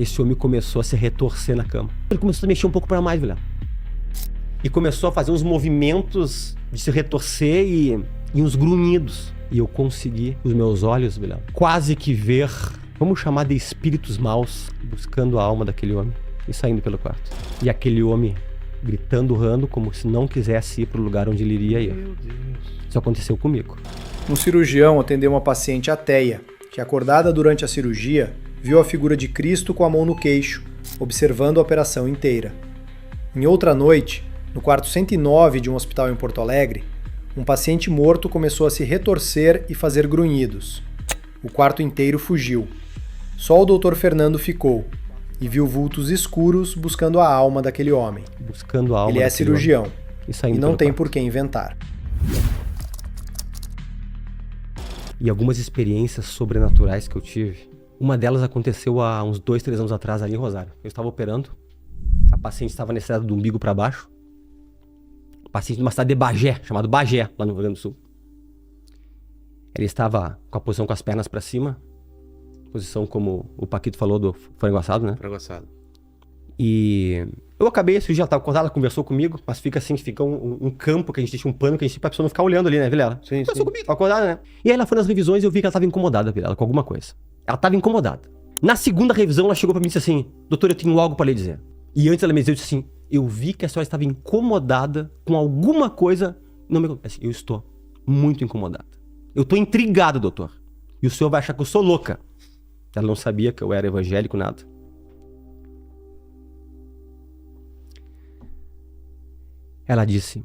esse homem começou a se retorcer na cama. Ele começou a mexer um pouco pra mais, Vilela. E começou a fazer uns movimentos de se retorcer e uns grunhidos. E eu consegui, os meus olhos, Vilela, quase que ver, vamos chamar de espíritos maus, buscando a alma daquele homem e saindo pelo quarto. E aquele homem gritando, urrando, como se não quisesse ir pro lugar onde ele iria ir. Meu Deus. Isso aconteceu comigo. Um cirurgião atendeu uma paciente ateia, que acordada durante a cirurgia, viu a figura de Cristo com a mão no queixo, observando a operação inteira. Em outra noite, no quarto 109 de um hospital em Porto Alegre, um paciente morto começou a se retorcer e fazer grunhidos. O quarto inteiro fugiu. Só o Dr. Fernando ficou e viu vultos escuros buscando a alma daquele homem. Buscando a alma Ele é daquele cirurgião homem e saindo e não pelo tem quarto. por que inventar. E algumas experiências sobrenaturais que eu tive. Uma delas aconteceu há uns 2, 3 anos atrás ali em Rosário. Eu estava operando, a paciente estava nesse lado do umbigo para baixo. Paciente de uma cidade de Bagé, chamado Bagé, lá no Rio Grande do Sul. Ele estava com a posição com as pernas para cima, posição como o Paquito falou do frango assado, né? Frango assado. E eu acabei, esse dia ela estava acordada, ela conversou comigo, mas fica assim, fica um campo que a gente deixa um pano que a gente pra pessoa não ficar olhando ali, né, Vilela? Sim, Conversou sim. comigo, tava acordada, né? E aí ela foi nas revisões e eu vi que ela estava incomodada, Vilela, com alguma coisa. Ela estava incomodada. Na segunda revisão ela chegou pra mim e disse assim: doutor, eu tenho algo para lhe dizer. E antes ela me disse assim: eu vi que a senhora estava incomodada com alguma coisa. Não me assim, eu estou muito incomodada. Eu estou intrigado, doutor. E o senhor vai achar que eu sou louca. Ela não sabia que eu era evangélico, nada. Ela disse: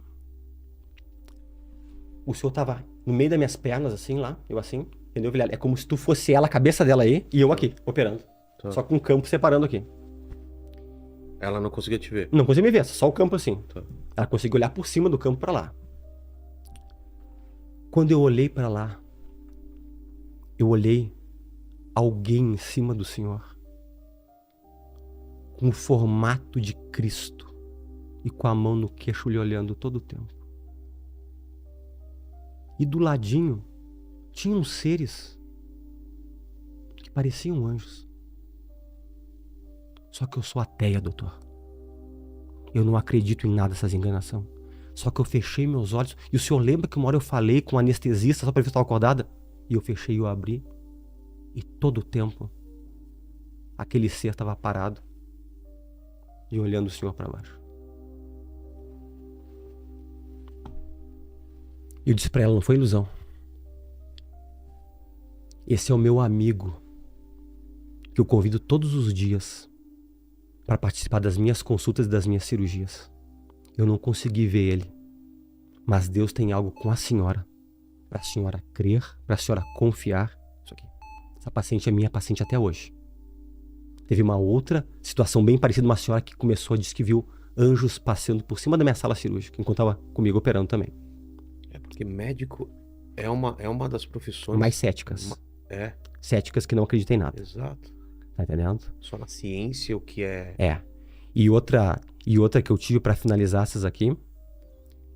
o senhor estava no meio das minhas pernas, assim, lá, eu assim, entendeu, Vilela? É como se tu fosse ela, a cabeça dela aí, e eu aqui, operando. Tá. Só com um campo separando aqui. Ela não conseguia te ver. Não conseguia me ver, só o campo assim. Tá. Ela conseguia olhar por cima do campo pra lá. Quando eu olhei pra lá, eu olhei alguém em cima do Senhor, com o formato de Cristo e com a mão no queixo lhe olhando todo o tempo. E do ladinho tinham seres que pareciam anjos. Só que eu sou ateia, doutor. Eu não acredito em nada dessas enganações. Só que eu fechei meus olhos. E o senhor lembra que uma hora eu falei com um anestesista só para ver se eu estava acordada? E eu fechei e eu abri. E todo o tempo, aquele ser estava parado e olhando o senhor para baixo. Eu disse para ela: não foi ilusão. Esse é o meu amigo, que eu convido todos os dias para participar das minhas consultas e das minhas cirurgias. Eu não consegui ver ele, mas Deus tem algo com a senhora, para a senhora crer, para a senhora confiar. Isso aqui. Essa paciente é minha paciente até hoje. Teve uma outra situação bem parecida, uma senhora que começou a dizer que viu anjos passando por cima da minha sala cirúrgica, enquanto estava comigo operando também. É porque médico é uma das profissões Mais céticas. É, Céticas que não acreditam em nada. exato. Tá entendendo? Só na ciência o que é. É. E outra que eu tive para finalizar essas aqui,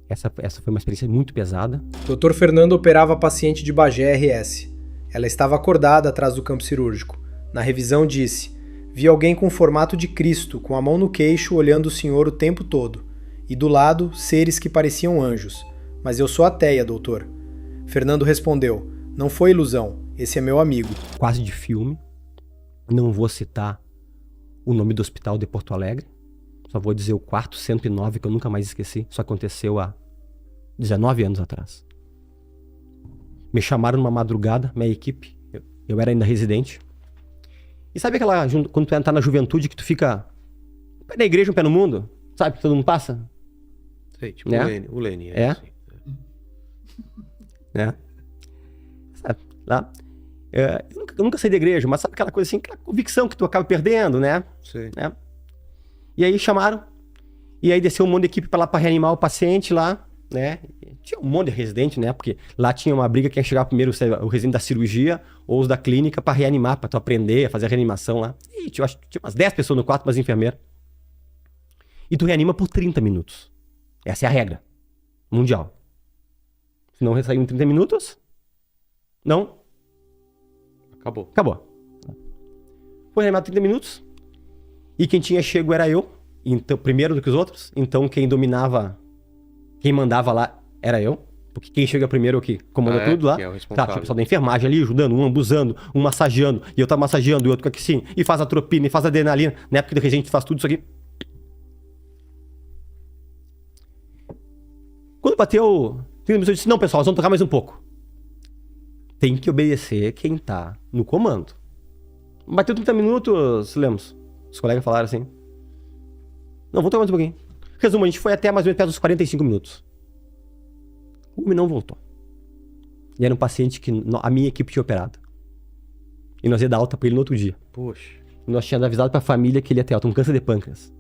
essa foi uma experiência muito pesada. Dr. Fernando operava a paciente de Bagé RS. Ela estava acordada atrás do campo cirúrgico. Na revisão disse: vi alguém com o formato de Cristo, com a mão no queixo, olhando o senhor o tempo todo. E do lado, seres que pareciam anjos. Mas eu sou ateia, doutor. Fernando respondeu: não foi ilusão, esse é meu amigo. Quase de filme. Não vou citar o nome do hospital de Porto Alegre. Só vou dizer o quarto 109, que eu nunca mais esqueci. Isso aconteceu há 19 anos atrás. Me chamaram numa madrugada, minha equipe. Eu era ainda residente. E sabe aquela, quando tu tá na juventude, que tu fica um pé na igreja, um pé no mundo? Sabe que todo mundo passa? Sei, tipo Né? o Lene. É? Assim. Né? Sabe, lá. Eu nunca saí da igreja, mas sabe aquela coisa assim, aquela convicção que tu acaba perdendo, né? Sei. Né? E aí chamaram, e aí desceu um monte de equipe pra lá pra reanimar o paciente lá, né? Tinha um monte de residente, né? Porque lá tinha uma briga quem ia chegar primeiro, o residente da cirurgia ou os da clínica pra reanimar, pra tu aprender a fazer a reanimação lá. E tinha umas 10 pessoas no quarto, umas enfermeiras. E tu reanima por 30 minutos. Essa é a regra mundial. Se não saiu em 30 minutos, não, Acabou. acabou. Foi reanimado 30 minutos, E quem tinha chego era eu, então, primeiro do que os outros. Então quem mandava lá era eu. Porque quem chega primeiro é o que comanda tudo lá. Que é o Tá, responsável. tinha o pessoal da enfermagem ali ajudando, um abusando, um massageando. E eu tava massageando, e outro aqui sim. E faz atropina, e faz adrenalina. Na época a gente faz tudo isso aqui. Quando bateu 30 minutos, eu disse, não, pessoal, nós vamos tocar mais um pouco. Tem que obedecer quem tá no comando. Bateu 30 minutos, Lemos. Os colegas falaram assim. Não, vamos tocar mais um pouquinho. Resumo, a gente foi até mais ou menos perto dos 45 minutos. O homem não voltou. E era um paciente que a minha equipe tinha operado. E nós ia dar alta pra ele no outro dia. Poxa. E nós tínhamos avisado pra família que ele ia ter alta, um câncer de pâncreas.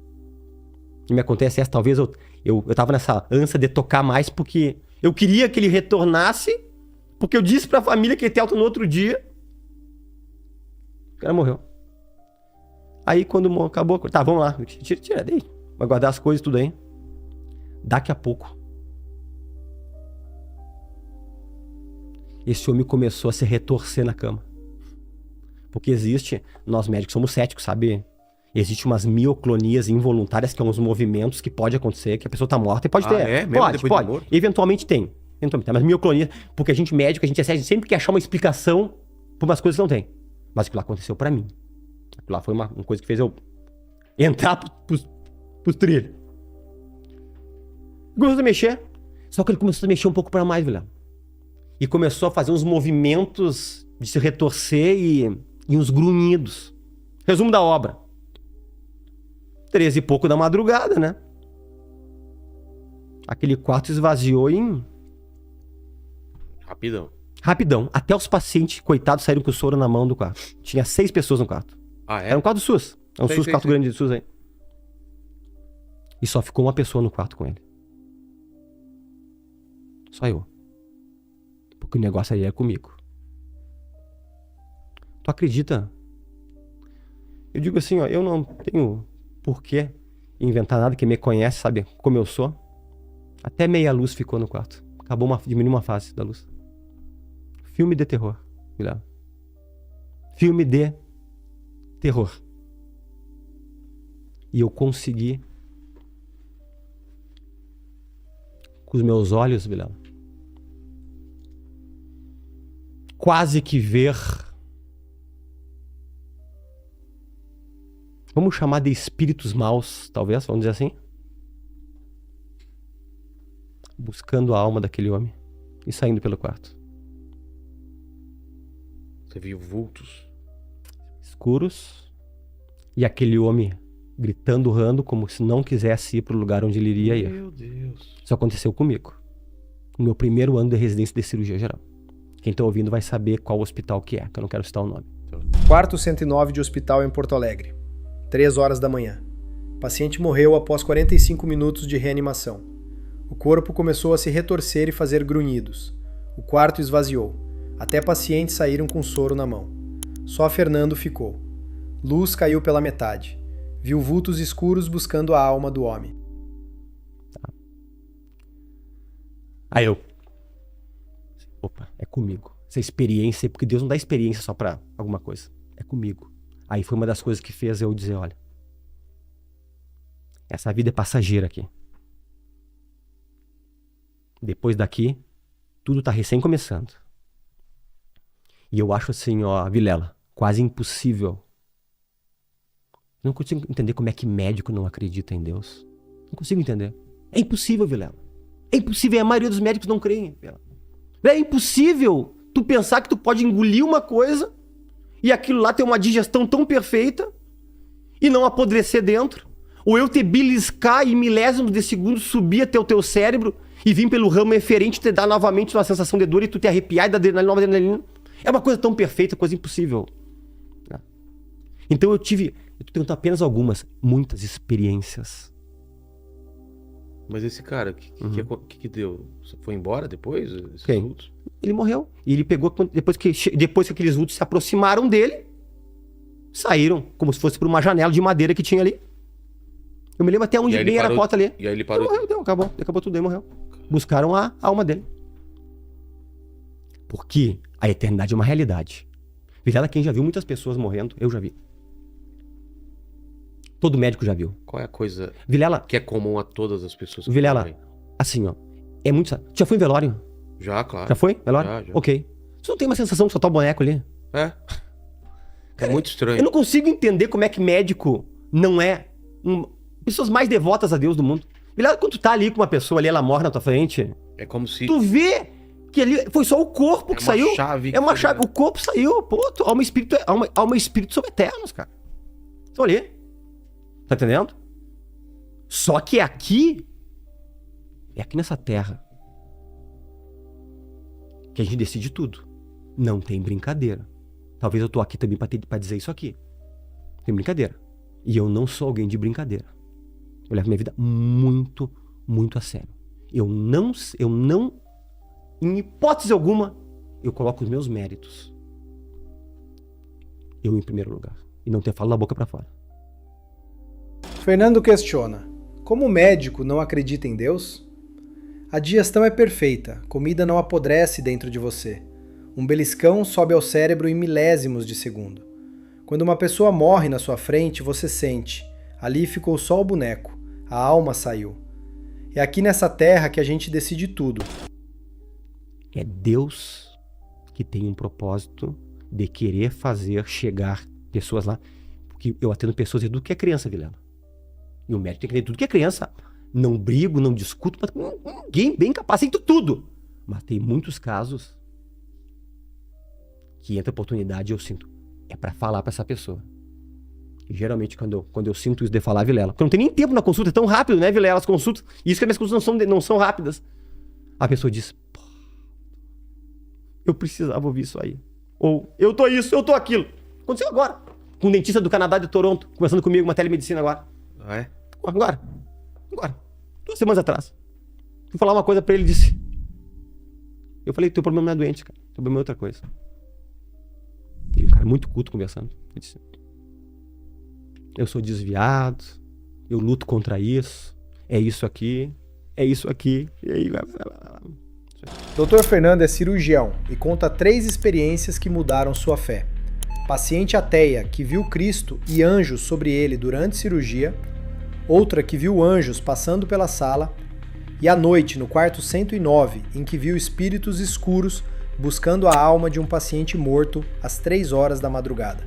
E me acontece essa, talvez eu tava nessa ânsia de tocar mais porque eu queria que ele retornasse, porque eu disse pra família que ele ia ter alta no outro dia. O cara morreu. Aí quando acabou, tá, vamos lá, tira daí. Vai guardar as coisas tudo aí. Daqui a pouco, esse homem começou a se retorcer na cama. Porque nós médicos somos céticos, sabe? Existem umas mioclonias involuntárias, que são uns movimentos que pode acontecer, que a pessoa tá morta e pode ter. É? Mesmo Pode. depois de morto? Eventualmente tem. Mas mioclonia, porque a gente médico, a gente sempre quer achar uma explicação por umas coisas que não tem. Mas aquilo lá aconteceu pra mim. Aquilo lá foi uma coisa que fez eu entrar pros trilhos. Começou a mexer. Só que ele começou a mexer um pouco pra mais, velho. E começou a fazer uns movimentos de se retorcer e uns grunhidos. Resumo da obra. 13 e pouco da madrugada, né? Aquele quarto esvaziou rapidão. Até os pacientes, coitados, saíram com o soro na mão do quarto. Tinha 6 pessoas no quarto. Ah, é? Era um quarto do SUS. É um Sei, SUS, sei, quarto sei. grande de SUS aí. E só ficou uma pessoa no quarto com ele. Só eu. Porque o negócio aí é comigo. Tu acredita? Eu digo assim, ó, eu não tenho porquê inventar nada, que me conhece, sabe como eu sou. Até meia luz ficou no quarto. Diminuiu uma fase da luz. Filme de terror, Guilherme. Filme de terror. E eu consegui, com os meus olhos, Vilela, quase que ver, vamos chamar de espíritos maus, talvez, vamos dizer assim, buscando a alma daquele homem e saindo pelo quarto. Você viu vultos? Escuros, e aquele homem gritando, urrando, como se não quisesse ir para o lugar onde ele iria ir. Meu Deus. Isso aconteceu comigo. No meu primeiro ano de residência de cirurgia geral. Quem tá ouvindo vai saber qual hospital que é, que eu não quero citar o nome. Quarto 109 de hospital em Porto Alegre. 3 horas da manhã. O paciente morreu após 45 minutos de reanimação. O corpo começou a se retorcer e fazer grunhidos. O quarto esvaziou. Até pacientes saíram com soro na mão. Só Fernando ficou. Luz caiu pela metade. Viu vultos escuros buscando a alma do homem. Aí eu... Opa, é comigo. Essa experiência, porque Deus não dá experiência só pra alguma coisa. É comigo. Aí foi uma das coisas que fez eu dizer, olha, essa vida é passageira aqui. Depois daqui, tudo tá recém começando. E eu acho assim, ó, Vilela, quase impossível. Não consigo entender como é que médico não acredita em Deus. Não consigo entender. É impossível, Vilela. É impossível. A maioria dos médicos não creem, Vilela. É impossível tu pensar que tu pode engolir uma coisa e aquilo lá ter uma digestão tão perfeita e não apodrecer dentro. Ou eu te beliscar e milésimos de segundo subir até o teu cérebro e vir pelo ramo eferente te dar novamente uma sensação de dor e tu te arrepiar e dar adrenalina, nova adrenalina. É uma coisa tão perfeita, coisa impossível. Então eu tô tendo apenas muitas experiências. Mas esse cara, o que deu? Foi embora depois? Quem? Vultos? Ele morreu. E ele pegou, depois que aqueles vultos se aproximaram dele, saíram como se fosse por uma janela de madeira que tinha ali. Eu me lembro até onde bem era a porta ali. E aí ele parou. Morreu, acabou tudo aí, morreu. Buscaram a alma dele. Porque a eternidade é uma realidade. Vilela, quem já viu muitas pessoas morrendo, eu já vi. Todo médico já viu. Qual é a coisa Vilela, que é comum a todas as pessoas que Vilela, morrem? assim, ó. É muito. Já foi em velório? Já, claro. Já foi? Velório? Já. Ok. Você não tem uma sensação que só tá o boneco ali? É. É muito estranho. Eu não consigo entender como é que médico não é pessoas mais devotas a Deus do mundo. Vilela, quando tu tá ali com uma pessoa ali, ela morre na tua frente, É como se... tu vê que ali foi só o corpo que saiu. Chave É uma que- chave. O corpo saiu. Pô, alma e espírito são eternos, cara. Estão ali. Tá entendendo? Só que aqui, é aqui nessa terra, que a gente decide tudo. Não tem brincadeira. Talvez eu tô aqui também pra dizer isso aqui. Tem brincadeira. E eu não sou alguém de brincadeira. Eu levo minha vida muito, muito a sério. Eu não, em hipótese alguma, eu coloco os meus méritos. Eu em primeiro lugar. E não ter falo da boca pra fora. Fernando questiona: como o médico não acredita em Deus? A digestão é perfeita, comida não apodrece dentro de você. Um beliscão sobe ao cérebro em milésimos de segundo. Quando uma pessoa morre na sua frente, você sente: ali ficou só o boneco, a alma saiu. É aqui nessa terra que a gente decide tudo. É Deus que tem um propósito de querer fazer chegar pessoas lá. Porque eu atendo pessoas de tudo que é criança, Vilela. E o médico tem que entender tudo que é criança. Não brigo, não discuto, mas ninguém bem capacita tudo. Mas tem muitos casos que entra oportunidade e eu sinto. É pra falar pra essa pessoa. E geralmente quando eu sinto isso de falar, Vilela, porque não tem nem tempo na consulta, é tão rápido, né, Vilela, as consultas. E isso que as minhas consultas não são rápidas. A pessoa diz: pô, eu precisava ouvir isso aí. Ou, eu tô isso, eu tô aquilo. Aconteceu agora. Com um dentista do Canadá, de Toronto, conversando comigo, uma telemedicina agora. Ah, é? Agora. 2 semanas atrás. Fui falar uma coisa pra ele e disse: eu falei, teu problema não é doente, cara. Teu problema é outra coisa. E um cara muito culto conversando. Ele disse: eu sou desviado, eu luto contra isso, é isso aqui, e aí... Dr. Fernando é cirurgião e conta 3 experiências que mudaram sua fé. Paciente ateia que viu Cristo e anjos sobre ele durante cirurgia, outra que viu anjos passando pela sala, e à noite, no quarto 109, em que viu espíritos escuros buscando a alma de um paciente morto às 3 horas da madrugada.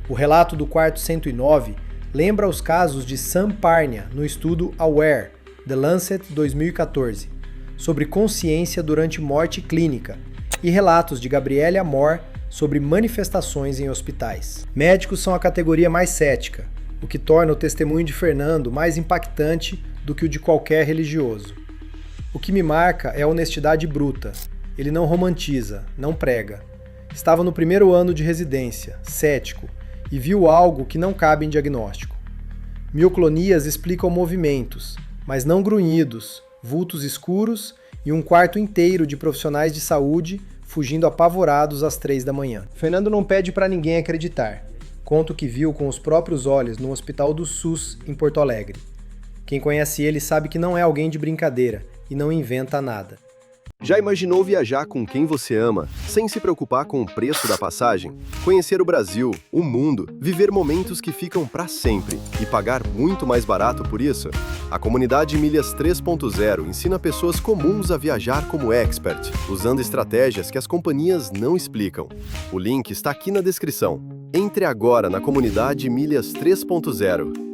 O relato do quarto 109 lembra os casos de Sam Parnia no estudo Aware, The Lancet 2014, sobre consciência durante morte clínica, e relatos de Gabriele Amor sobre manifestações em hospitais. Médicos são a categoria mais cética, o que torna o testemunho de Fernando mais impactante do que o de qualquer religioso. O que me marca é a honestidade bruta. Ele não romantiza, não prega. Estava no primeiro ano de residência, cético, e viu algo que não cabe em diagnóstico. Mioclonias explicam movimentos, mas não grunhidos, vultos escuros e um quarto inteiro de profissionais de saúde fugindo apavorados às 3 da manhã. Fernando não pede para ninguém acreditar. Conta o que viu com os próprios olhos no Hospital do SUS, em Porto Alegre. Quem conhece ele sabe que não é alguém de brincadeira e não inventa nada. Já imaginou viajar com quem você ama, sem se preocupar com o preço da passagem? Conhecer o Brasil, o mundo, viver momentos que ficam para sempre e pagar muito mais barato por isso? A comunidade Milhas 3.0 ensina pessoas comuns a viajar como expert, usando estratégias que as companhias não explicam. O link está aqui na descrição. Entre agora na comunidade Milhas 3.0.